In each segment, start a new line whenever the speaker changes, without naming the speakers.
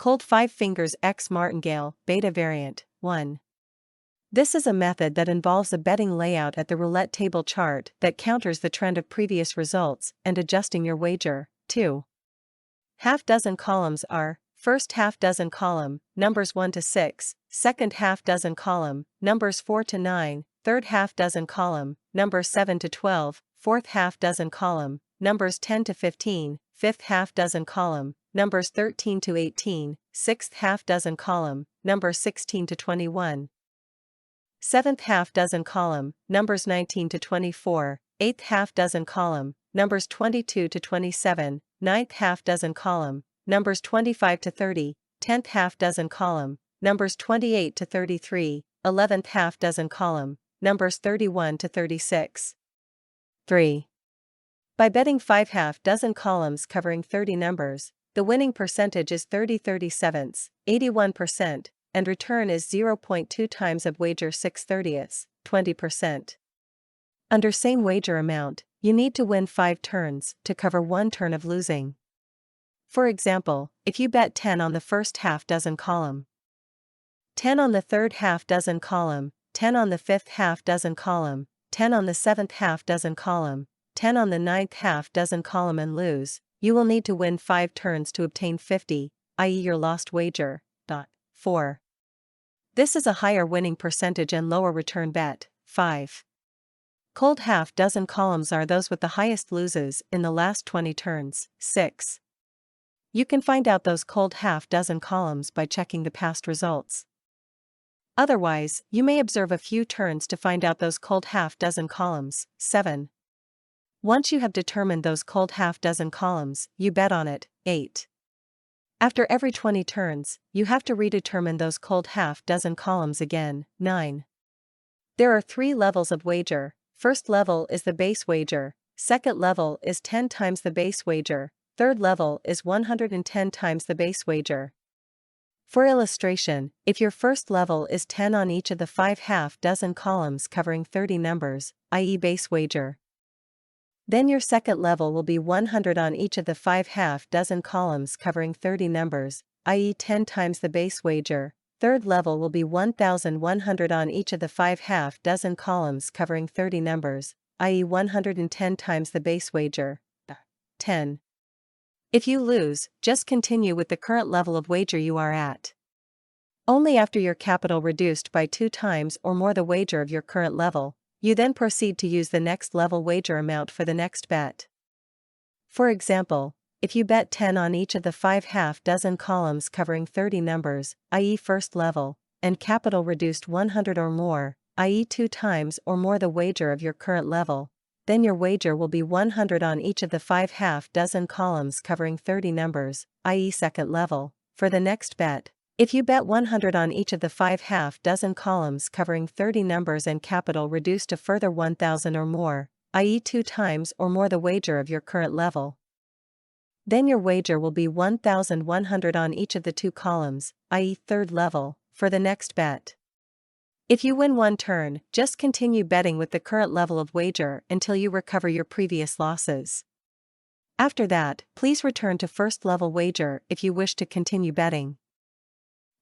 Cold 5 fingers x Martingale, beta variant, 1. This is a method that involves a betting layout at the roulette table chart that counters the trend of previous results and adjusting your wager. 2. Half dozen columns are: first half dozen column, numbers 1 to 6, second half dozen column, numbers 4 to 9, third half dozen column, numbers 7 to 12, fourth half dozen column, numbers 10 to 15, fifth half dozen column, numbers 13 to 18, sixth half dozen column, numbers 16 to 21, seventh half dozen column, numbers 19 to 24, eighth half dozen column, numbers 22 to 27, ninth half dozen column, numbers 25 to 30, 10th half dozen column, numbers 28 to 33, 11th half dozen column, numbers 31 to 36. 3. By betting 5 half dozen columns covering 30 numbers, the winning percentage is 30/37, 81%, and return is 0.2 times of wager 6/30, 20%. Under same wager amount, you need to win 5 turns to cover 1 turn of losing. For example, if you bet 10 on the first half dozen column, 10 on the third half dozen column, 10 on the fifth half dozen column, 10 on the seventh half dozen column, 10 on the ninth half dozen column and lose, you will need to win 5 turns to obtain 50, i.e. your lost wager. 4. This is a higher winning percentage and lower return bet. 5. Cold half dozen columns are those with the highest loses in the last 20 turns. 6. You can find out those cold half dozen columns by checking the past results. Otherwise, you may observe a few turns to find out those cold half dozen columns. 7. Once you have determined those cold half dozen columns, you bet on it. 8. After every 20 turns, you have to redetermine those cold half dozen columns again. 9. There are 3 levels of wager. First level is the base wager, second level is 10 times the base wager, third level is 110 times the base wager. For illustration, if your first level is 10 on each of the 5 half dozen columns covering 30 numbers, i.e. base wager, then your second level will be 100 on each of the 5 half dozen columns covering 30 numbers, i.e. 10 times the base wager. Third level will be 1,100 on each of the 5 half dozen columns covering 30 numbers, i.e. 110 times the base wager. 10. If you lose, just continue with the current level of wager you are at. Only after your capital reduced by 2 times or more the wager of your current level, you then proceed to use the next level wager amount for the next bet. For example, if you bet 10 on each of the 5 half dozen columns covering 30 numbers, i.e. first level, and capital reduced 100 or more, i.e. 2 times or more the wager of your current level, then your wager will be 100 on each of the 5 half dozen columns covering 30 numbers, i.e. second level, for the next bet. If you bet 100 on each of the 5 half dozen columns covering 30 numbers and capital reduced a further 1,000 or more, i.e. 2 times or more the wager of your current level, then your wager will be 1,100 on each of the 2 columns, i.e. third level, for the next bet. If you win 1 turn, just continue betting with the current level of wager until you recover your previous losses. After that, please return to first level wager if you wish to continue betting.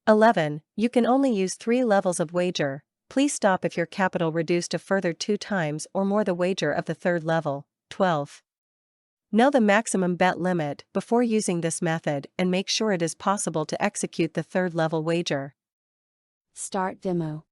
11. You can only use 3 levels of wager. Please stop if your capital reduced a further 2 times or more the wager of the third level. 12. Know the maximum bet limit before using this method and make sure it is possible to execute the third level wager.
Start demo.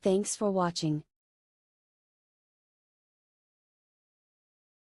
Thanks for watching.